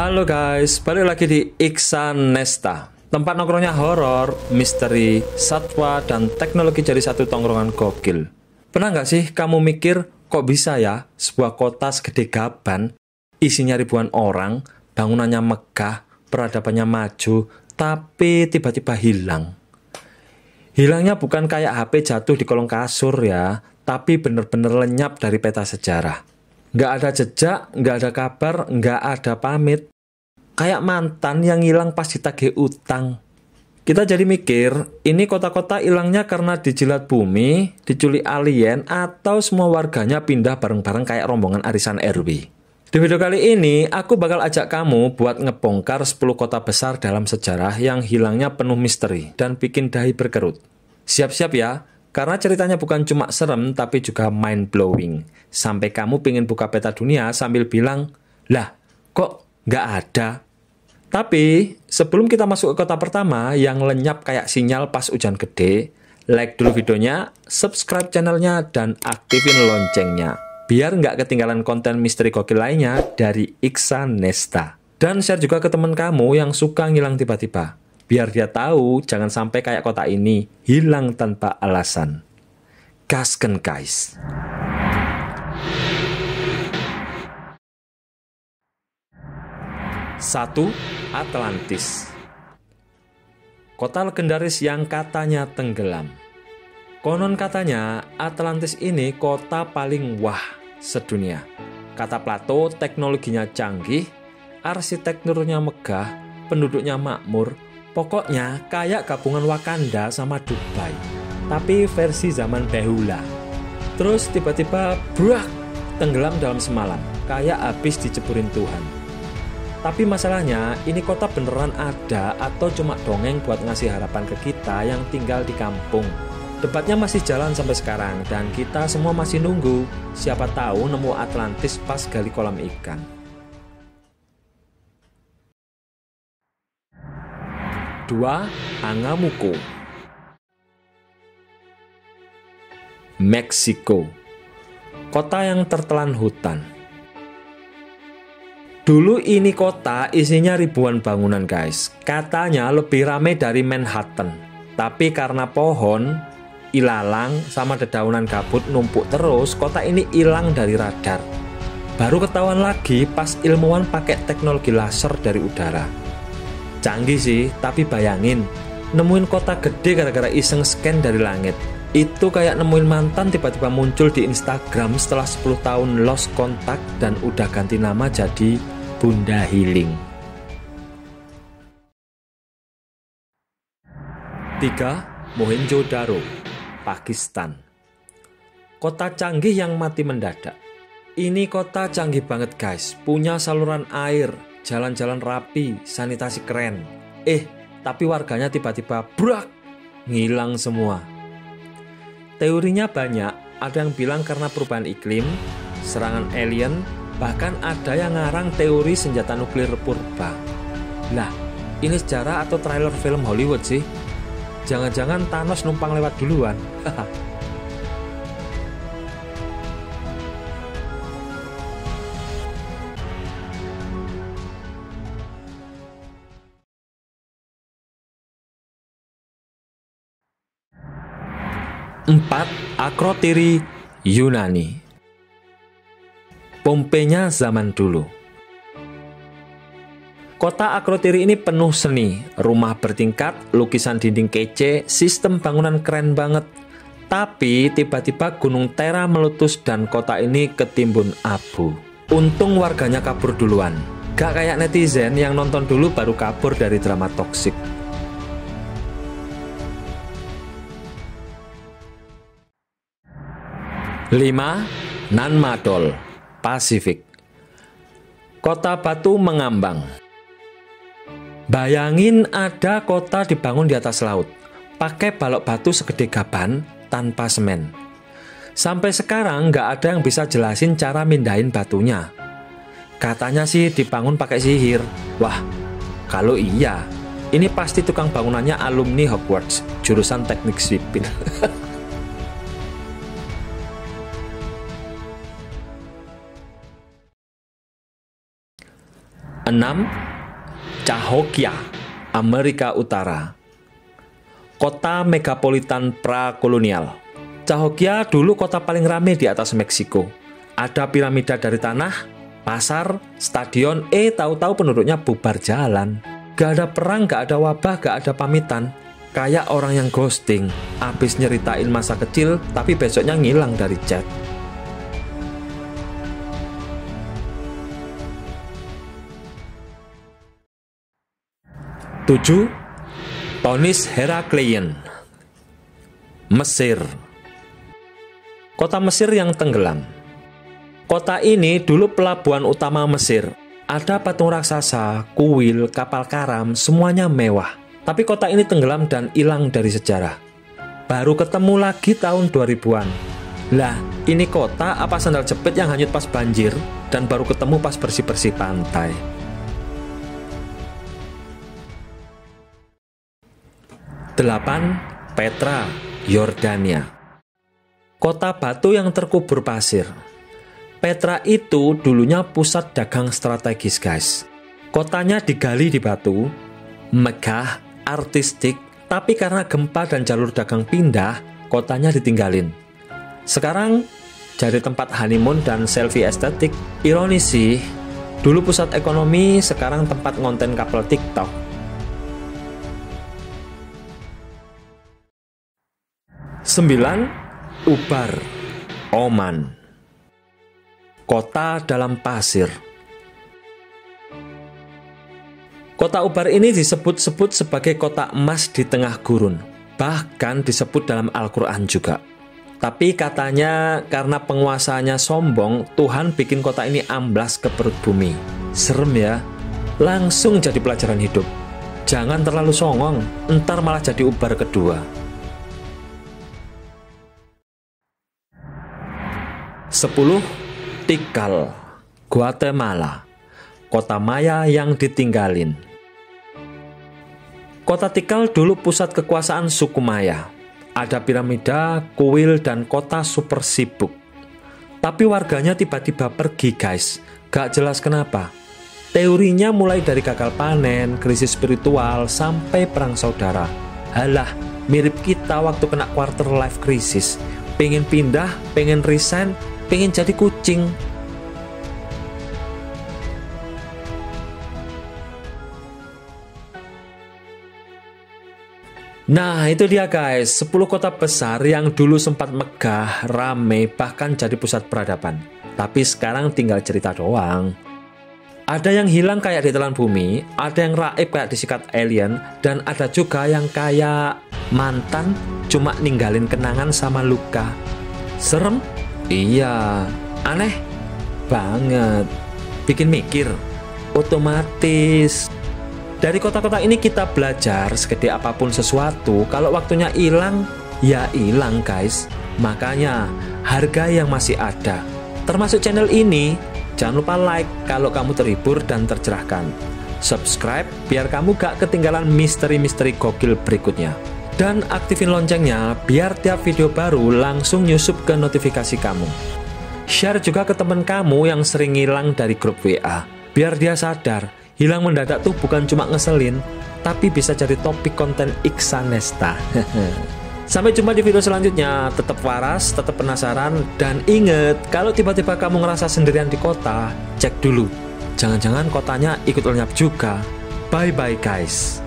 Halo guys, balik lagi di Iksan Nesta, tempat nongkrongnya horor, misteri, satwa, dan teknologi jadi satu tongkrongan gokil. Pernah nggak sih kamu mikir, kok bisa ya sebuah kota segede Gaban, isinya ribuan orang, bangunannya megah, peradabannya maju, tapi tiba-tiba hilang? Hilangnya bukan kayak HP jatuh di kolong kasur ya, tapi bener-bener lenyap dari peta sejarah. Nggak ada jejak, nggak ada kabar, nggak ada pamit. Kayak mantan yang hilang pas ditagih utang. Kita jadi mikir, ini kota-kota hilangnya karena dijilat bumi, diculik alien, atau semua warganya pindah bareng-bareng kayak rombongan arisan RW. Di video kali ini, aku bakal ajak kamu buat ngebongkar 10 kota besar dalam sejarah yang hilangnya penuh misteri dan bikin dahi berkerut. Siap-siap ya, karena ceritanya bukan cuma serem, tapi juga mind-blowing. Sampai kamu pengen buka peta dunia sambil bilang, lah, kok nggak ada? Tapi, sebelum kita masuk ke kota pertama yang lenyap kayak sinyal pas hujan gede, like dulu videonya, subscribe channelnya, dan aktifin loncengnya. Biar nggak ketinggalan konten misteri gokil lainnya dari Iksan Nesta. Dan share juga ke teman kamu yang suka ngilang tiba-tiba. Biar dia tahu jangan sampai kayak kota ini, hilang tanpa alasan. Gasken guys. Satu, Atlantis. Kota legendaris yang katanya tenggelam. Konon katanya Atlantis ini kota paling wah sedunia. Kata Plato, teknologinya canggih, arsitekturnya megah, penduduknya makmur, pokoknya kayak gabungan Wakanda sama Dubai, tapi versi zaman dahulu. Terus tiba-tiba brak, tenggelam dalam semalam, kayak habis diceburin Tuhan. Tapi masalahnya, ini kota beneran ada atau cuma dongeng buat ngasih harapan ke kita yang tinggal di kampung? Debatnya masih jalan sampai sekarang, dan kita semua masih nunggu. Siapa tahu nemu Atlantis pas gali kolam ikan. 2. Angamuko, Meksiko. Kota yang tertelan hutan. Dulu ini kota isinya ribuan bangunan guys. Katanya lebih ramai dari Manhattan. Tapi karena pohon, ilalang, sama dedaunan gabut numpuk terus, kota ini hilang dari radar. Baru ketahuan lagi pas ilmuwan pakai teknologi laser dari udara. Canggih sih, tapi bayangin, nemuin kota gede gara-gara iseng scan dari langit. Itu kayak nemuin mantan tiba-tiba muncul di Instagram setelah 10 tahun lost kontak dan udah ganti nama jadi Bunda Healing. 3. Mohenjo-daro, Pakistan. Kota canggih yang mati mendadak. Ini kota canggih banget guys, punya saluran air, jalan-jalan rapi, sanitasi keren. Tapi warganya tiba-tiba brak, ngilang semua. Teorinya banyak, ada yang bilang karena perubahan iklim, serangan alien, bahkan ada yang ngarang teori senjata nuklir purba. Lah, ini sejarah atau trailer film Hollywood sih? Jangan-jangan Thanos numpang lewat duluan. Empat, Akrotiri, Yunani. Pompeinya zaman dulu. Kota Akrotiri ini penuh seni, rumah bertingkat, lukisan dinding kece, sistem bangunan keren banget. Tapi tiba-tiba gunung Tera meletus dan kota ini ketimbun abu. Untung warganya kabur duluan. Gak kayak netizen yang nonton dulu baru kabur dari drama toksik. Lima, Nanmadol, Pasifik. Kota batu mengambang. Bayangin ada kota dibangun di atas laut, pakai balok batu segede gaban tanpa semen. Sampai sekarang nggak ada yang bisa jelasin cara mindahin batunya. Katanya sih dibangun pakai sihir. Wah, kalau iya, ini pasti tukang bangunannya alumni Hogwarts, jurusan teknik sipil. 6. 6. Cahokia, Amerika Utara. Kota megapolitan prakolonial. Cahokia dulu kota paling ramai di atas Meksiko. Ada piramida dari tanah, pasar, stadion, tahu-tahu penduduknya bubar jalan. Gak ada perang, gak ada wabah, gak ada pamitan. Kayak orang yang ghosting, abis nyeritain masa kecil, tapi besoknya ngilang dari chat. Tujuh. Tonis Herakleion, Mesir. Kota Mesir yang tenggelam. Kota ini dulu pelabuhan utama Mesir. Ada patung raksasa, kuil, kapal karam, semuanya mewah. Tapi kota ini tenggelam dan hilang dari sejarah. Baru ketemu lagi tahun 2000-an. Lah, ini kota apa sandal jepit yang hanyut pas banjir dan baru ketemu pas bersih-bersih pantai. 8. Petra, Yordania. Kota batu yang terkubur pasir. Petra itu dulunya pusat dagang strategis, guys. Kotanya digali di batu, megah, artistik, tapi karena gempa dan jalur dagang pindah, kotanya ditinggalin. Sekarang jadi tempat honeymoon dan selfie estetik. Ironis sih, dulu pusat ekonomi, sekarang tempat ngonten couple TikTok. 9. Ubar, Oman. Kota dalam pasir. Kota Ubar ini disebut-sebut sebagai kota emas di tengah gurun. Bahkan disebut dalam Al-Quran juga. Tapi katanya karena penguasanya sombong, Tuhan bikin kota ini amblas ke perut bumi. Serem ya. Langsung jadi pelajaran hidup. Jangan terlalu songong, entar malah jadi Ubar kedua. 10. Tikal, Guatemala. Kota Maya yang ditinggalin. Kota Tikal dulu pusat kekuasaan suku Maya. Ada piramida, kuil, dan kota super sibuk. Tapi warganya tiba-tiba pergi, guys. Gak jelas kenapa. Teorinya mulai dari gagal panen, krisis spiritual, sampai perang saudara. Halah, mirip kita waktu kena quarter life crisis. Pengen pindah, pengen resign, pengen jadi kucing. Nah, itu dia guys, 10 kota besar yang dulu sempat megah, rame, bahkan jadi pusat peradaban. Tapi sekarang tinggal cerita doang. Ada yang hilang kayak ditelan bumi, ada yang raib kayak disikat alien, dan ada juga yang kayak mantan cuma ninggalin kenangan sama luka. Serem? Iya. Aneh? Banget. Bikin mikir? Otomatis. Dari kota-kota ini kita belajar segede apapun sesuatu, kalau waktunya hilang, ya hilang guys. Makanya, harga yang masih ada. Termasuk channel ini, jangan lupa like kalau kamu terhibur dan tercerahkan. Subscribe biar kamu gak ketinggalan misteri-misteri gokil berikutnya. Dan aktifin loncengnya biar tiap video baru langsung nyusup ke notifikasi kamu. Share juga ke teman kamu yang sering hilang dari grup WA. Biar dia sadar, hilang mendadak tuh bukan cuma ngeselin, tapi bisa jadi topik konten Iksanesta. Sampai jumpa di video selanjutnya. Tetap waras, tetap penasaran, dan inget kalau tiba-tiba kamu ngerasa sendirian di kota, cek dulu. Jangan-jangan kotanya ikut lenyap juga. Bye-bye guys.